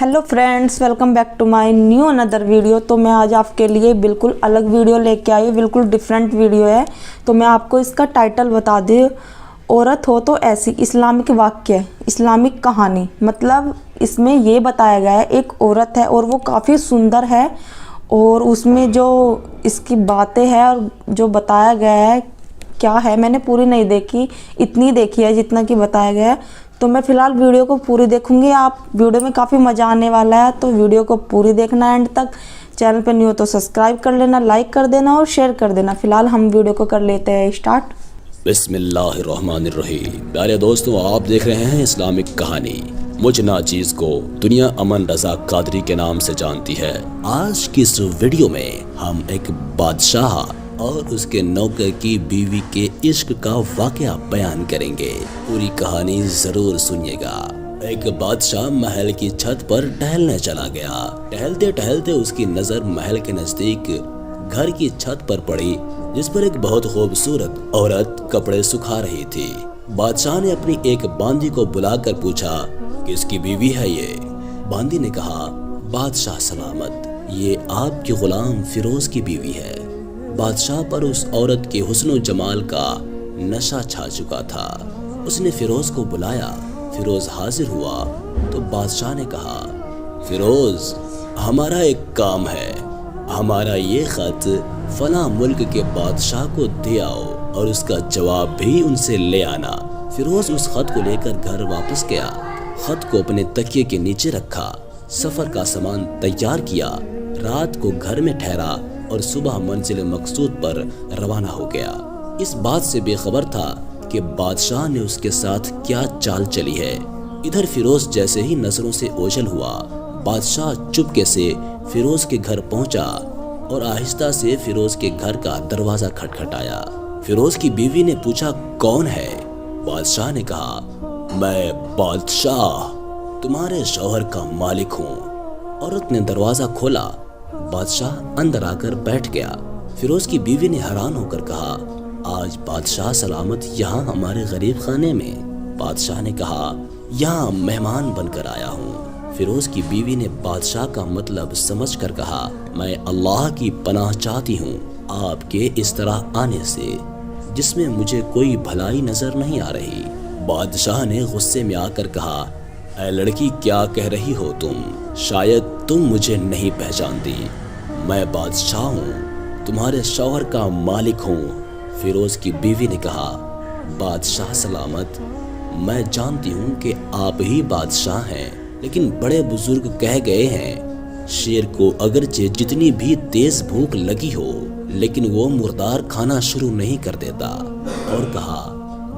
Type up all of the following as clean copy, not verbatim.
Hello friends, welcome back to my new another video. तो मैं आज आपके लिए बिल्कुल अलग वीडियो लेके आई हूँ, बिल्कुल डिफरेंट वीडियो है। तो मैं आपको इसका टाइटल बता दूँ, औरत हो तो ऐसी, इस्लामिक वाक्य, इस्लामिक कहानी। मतलब इसमें ये बताया गया है एक औरत है और वो काफ़ी सुंदर है, और उसमें जो इसकी बातें हैं और जो बताया गया है क्या है, मैंने पूरी नहीं देखी, इतनी देखी है जितना कि बताया गया है। तो मैं फ़िलहाल वीडियो को पूरी देखूंगी। आप वीडियो में काफ़ी मज़ा आने वाला है, तो वीडियो को पूरी देखना एंड तक। चैनल पे न्यू हो तो सब्सक्राइब कर लेना, लाइक कर देना और शेयर कर देना। फ़िलहाल हम वीडियो को कर लेते हैं स्टार्ट। बिस्मिल्लाहिर्रहमानिर्रहीम। प्यारे दोस्तों, आप देख रहे हैं इस्लामिक कहानी। मुझ नाचीज को दुनिया अमन रजा कादरी के नाम से जानती है। आज की इस वीडियो में हम एक बादशाह और उसके नौकर की बीवी के इश्क का वाकया बयान करेंगे। पूरी कहानी जरूर सुनिएगा। एक बादशाह महल की छत पर टहलने चला गया। टहलते टहलते उसकी नजर महल के नजदीक घर की छत पर पड़ी, जिस पर एक बहुत खूबसूरत औरत कपड़े सुखा रही थी। बादशाह ने अपनी एक बांदी को बुलाकर पूछा, किसकी बीवी है ये? बांदी ने कहा, बादशाह सलामत, ये आपके गुलाम फिरोज की बीवी है। बादशाह पर उस औरत के हुस्न जमाल का नशा छा चुका था। उसने फिरोज को बुलाया। फिरोज हाजिर हुआ तो बादशाह ने कहा, फिरोज, हमारा एक काम है। हमारा ये खत फला मुल्क के बादशाह को दे आओ और उसका जवाब भी उनसे ले आना। फिरोज उस खत को लेकर घर वापस गया। खत को अपने तकिए के नीचे रखा, सफर का सामान तैयार किया, रात को घर में ठहरा और सुबह मंजिल मकसूद पर रवाना हो गया। इस बात से बेखबर था कि बादशाह ने उसके साथ क्या चाल चली है। इधर फिरोज जैसे ही नजरों से ओझल हुआ, बादशाह चुपके से फिरोज के घर पहुंचा और आहिस्ता से फिरोज के घर का दरवाजा खटखटाया। फिरोज की बीवी ने पूछा, कौन है? बादशाह ने कहा, मैं बादशाह, तुम्हारे शौहर का मालिक हूँ। औरत ने दरवाजा खोला। बादशाह अंदर आकर बैठ गया। फिरोज की बीवी ने हैरान होकर कहा, आज बादशाह सलामत यहाँ हमारे गरीब खाने में? बादशाह ने कहा, यहाँ मेहमान बनकर आया हूँ। फिरोज की बीवी ने बादशाह का मतलब समझकर कहा, मैं अल्लाह की पनाह चाहती हूँ आपके इस तरह आने से, जिसमें मुझे कोई भलाई नजर नहीं आ रही। बादशाह ने गुस्से में आकर कहा, ऐ लड़की, क्या कह रही हो तुम? शायद तुम मुझे नहीं पहचानती। मैं बादशाह हूँ, तुम्हारे शौहर का मालिक हूँ। फिरोज की बीवी ने कहा, बादशाह सलामत, मैं जानती हूँ कि आप ही बादशाह हैं, लेकिन बड़े बुजुर्ग कह गए हैं, शेर को अगरचे जितनी भी तेज भूख लगी हो, लेकिन वो मुर्दार खाना शुरू नहीं कर देता। और कहा,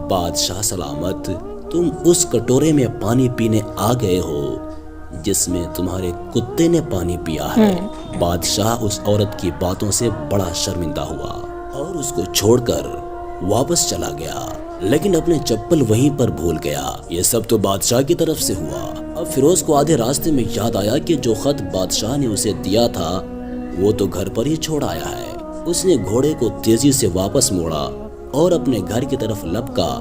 बादशाह सलामत, तुम उस कटोरे में पानी पीने आ गए हो जिसमें तुम्हारे कुत्ते ने पानी पिया है। बादशाह उस औरत की बातों से बड़ा शर्मिंदा हुआ और उसको छोड़कर वापस चला गया, लेकिन अपने चप्पल वहीं पर भूल गया। ये सब तो बादशाह की तरफ से हुआ। अब फिरोज को आधे रास्ते में याद आया कि जो खत बादशाह ने उसे दिया था वो तो घर पर ही छोड़ आया है। उसने घोड़े को तेजी से वापस मोड़ा और अपने घर की तरफ लपका।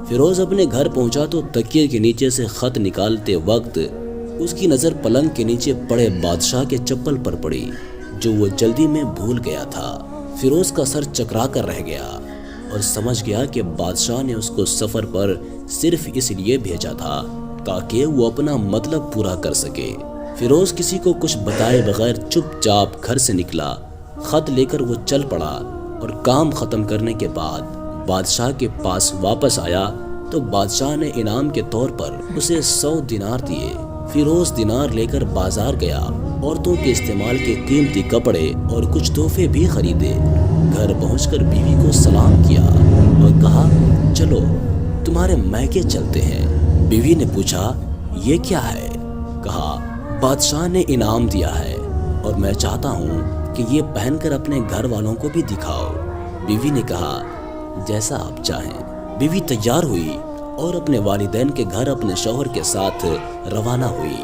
फिरोज अपने घर पहुंचा तो तकिए के नीचे से खत निकालते वक्त उसकी नजर पलंग के नीचे पड़े बादशाह के चप्पल पर पड़ी, जो वो जल्दी में भूल गया था। फिरोज का सर चकरा कर रह गया और समझ गया कि बादशाह ने उसको सफर पर सिर्फ इसलिए भेजा था ताकि वो अपना मतलब पूरा कर सके। फिरोज किसी को कुछ बताए बगैर चुपचाप घर से निकला। खत लेकर वो चल पड़ा और काम खत्म करने के बाद बादशाह के पास वापस आया तो बादशाह ने इनाम के तौर पर उसे 100 दिनार दिए। फिरोज दिनार लेकर बाजार गया, औरतों के इस्तेमाल के कीमती कपड़े और कुछ तोहफे भी खरीदे। घर पहुंचकर बीवी को सलाम किया और कहा, चलो तुम्हारे मैके चलते हैं। बीवी ने पूछा, ये क्या है? कहा, बादशाह ने इनाम दिया है और मैं चाहता हूँ कि ये पहनकर अपने घर वालों को भी दिखाओ। बीवी ने कहा, जैसा आप चाहें। बीवी तैयार हुई और अपने वालिदैन के घर अपने शौहर के साथ रवाना हुई।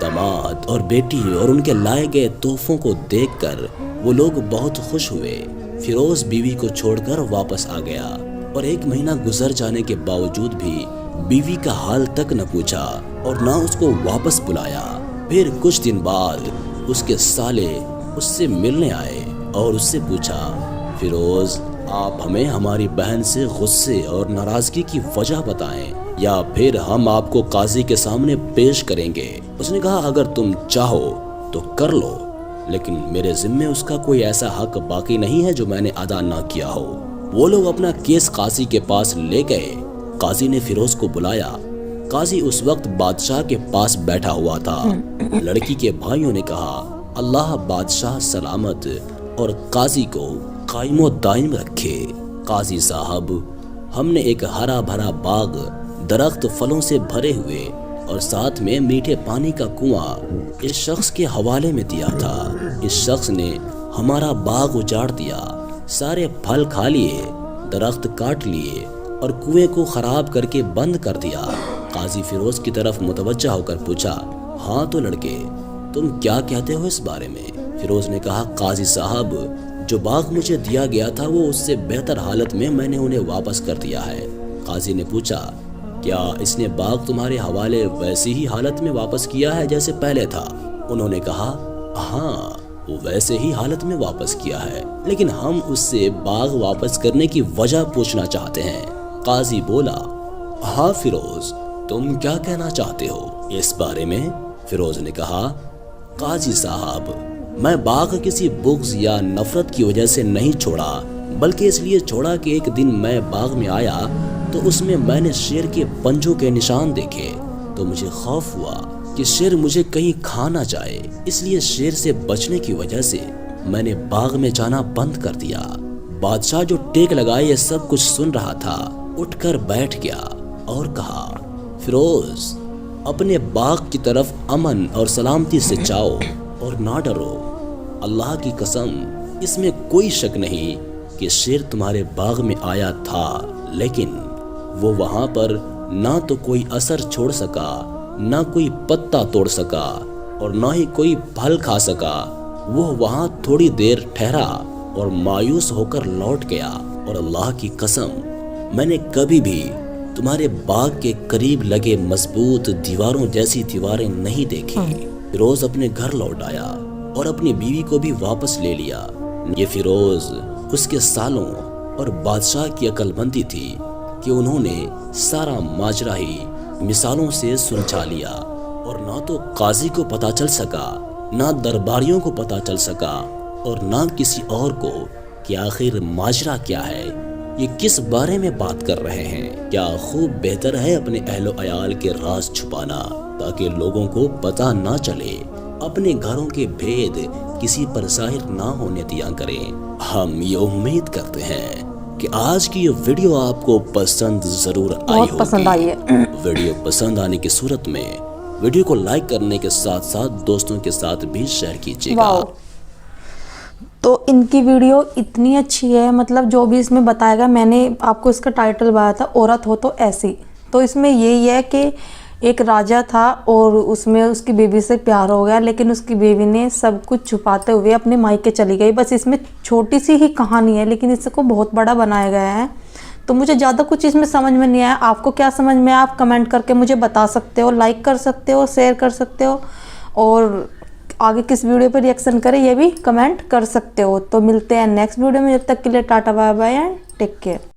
दामाद और बेटी और उनके लाए गए तोहफों को देखकर वो लोग बहुत खुश हुए। फिरोज बीवी को छोड़कर वापस आ गया और 1 महीना गुजर जाने के बावजूद भी बीवी का हाल तक न पूछा और न उसको वापस बुलाया। پھر کچھ دن بعد اس کے سالے اس سے ملنے آئے اور اس سے پوچھا، فیروز آپ ہمیں ہماری بہن سے غصے اور ناراضگی کی وجہ بتائیں یا پھر ہم آپ کو قاضی کے سامنے پیش کریں گے۔ اس نے کہا اگر تم چاہو تو کر لو، لیکن میرے ذمے اس کا کوئی ایسا حق باقی نہیں ہے جو میں نے ادا نہ کیا ہو۔ وہ لوگ اپنا کیس قاضی کے پاس لے گئے۔ قاضی نے فیروز کو بلایا۔ قاضی اس وقت بادشاہ کے پاس بیٹھا ہوا تھا۔ لڑکی کے بھائیوں نے کہا، اللہ بادشاہ سلامت اور قاضی کو قائم و دائم رکھے۔ قاضی صاحب، ہم نے ایک ہرا بھرا باغ درخت پھلوں سے بھرے ہوئے اور ساتھ میں میٹھے پانی کا کنواں اس شخص کے حوالے میں دیا تھا۔ اس شخص نے ہمارا باغ اجاڑ دیا، سارے پھل کھا لیے، درخت کاٹ لیے اور کنویں کو خراب کر کے بند کر دیا۔ قاضی فیروز کی طرف متوجہ ہو کر پوچھا، ہاں تو لڑکے تم کیا کہتے ہو اس بارے میں؟ فیروز نے کہا، قاضی صاحب جو باغ مجھے دیا گیا تھا وہ اس سے بہتر حالت میں نے انہیں واپس کر دیا ہے۔ قاضی نے پوچھا، کیا اس نے باغ تمہارے حوالے ویسی ہی حالت میں واپس کیا ہے جیسے پہلے تھا؟ انہوں نے کہا، ہاں وہ ویسے ہی حالت میں واپس کیا ہے، لیکن ہم اس سے باغ واپس کرنے کی وجہ پوچھنا چاہتے ہیں۔ قاضی بولا، ہاں فیروز تم کیا کہنا چاہتے ہو اس بارے میں؟ فیروز نے کہا، قاضی صاحب میں باغ کسی بغض یا نفرت کی وجہ سے نہیں چھوڑا، بلکہ اس لیے چھوڑا کہ ایک دن میں باغ میں آیا تو اس میں نے شیر کے پنجوں کے نشان دیکھے تو مجھے خوف ہوا کہ شیر مجھے کہیں کھا نہ جائے، اس لیے شیر سے بچنے کی وجہ سے میں نے باغ میں جانا بند کر دیا۔ بادشاہ جو ٹیک لگائے یہ سب کچھ سن رہا تھا، اٹھ کر بیٹھ گیا اور کہا، فیروز اپنے باغ کی طرف امن اور سلامتی سے جاؤ اور نہ ڈرو، اللہ کی قسم اس میں کوئی شک نہیں کہ شیر تمہارے باغ میں آیا تھا، لیکن وہ وہاں پر نہ تو کوئی اثر چھوڑ سکا، نہ کوئی پتا توڑ سکا اور نہ ہی کوئی پھل کھا سکا۔ وہ وہاں تھوڑی دیر ٹھہرا اور مایوس ہو کر لوٹ گیا، اور اللہ کی قسم میں نے کبھی بھی تمہارے باغ کے قریب لگے مضبوط دیواروں جیسی دیواریں نہیں دیکھی۔ فیروز اپنے گھر لوٹ آیا اور اپنی بیوی کو بھی واپس لے لیا۔ یہ فیروز اس کے سالوں اور بادشاہ کی عقل مندی تھی کہ انہوں نے سارا ماجرا ہی مثالوں سے سلجھا لیا، اور نہ تو قاضی کو پتہ چل سکا، نہ درباریوں کو پتہ چل سکا، اور نہ کسی اور کو کہ آخر ماجرا کیا ہے، یہ کس بارے میں بات کر رہے ہیں۔ کیا خوب بہتر ہے اپنے اہل و عیال کے راز چھپانا تاکہ لوگوں کو پتہ نہ چلے، اپنے گھروں کے بھید کسی پر ظاہر نہ ہونے دیا کریں۔ ہم یہ امید کرتے ہیں کہ آج کی یہ ویڈیو آپ کو پسند ضرور آئی ہوگی۔ پسند آئی ہے۔ ویڈیو پسند آنے کی صورت میں ویڈیو کو لائک کرنے کے ساتھ ساتھ دوستوں کے ساتھ بھی شیئر کیجیے گا۔ تو ان کی ویڈیو اتنی اچھی ہے، مطلب جو بھی اس میں بتایا گیا، میں نے آپ کو اس کا ٹائٹل بتایا تھا عورت ہو تو ایسی۔ تو اس میں یہی ہے کہ ایک راجا تھا اور اس میں اس کی بیوی سے پیار ہو گیا، لیکن اس کی بیوی نے سب کچھ چھپاتے ہوئے اپنے مائکے چلی گئی۔ بس اس میں چھوٹی سی ہی کہانی ہے، لیکن اس کو بہت بڑا بنایا گیا ہے۔ تو مجھے زیادہ کچھ اس میں سمجھ میں نہیں آیا۔ آپ کو کیا سمجھ میں آیا آپ کمنٹ کر کے مجھے بتا سکتے ہو، لائک کر سکتے ہو، شیئر کر سکتے ہو، اور آگے کس ویڈیو پر ریئیکشن کریں یہ بھی کمنٹ کر سکتے ہو۔ تو ملتے ہیں نیکسٹ ویڈیو میں، جب تک کے لیے tata bye bye and take care.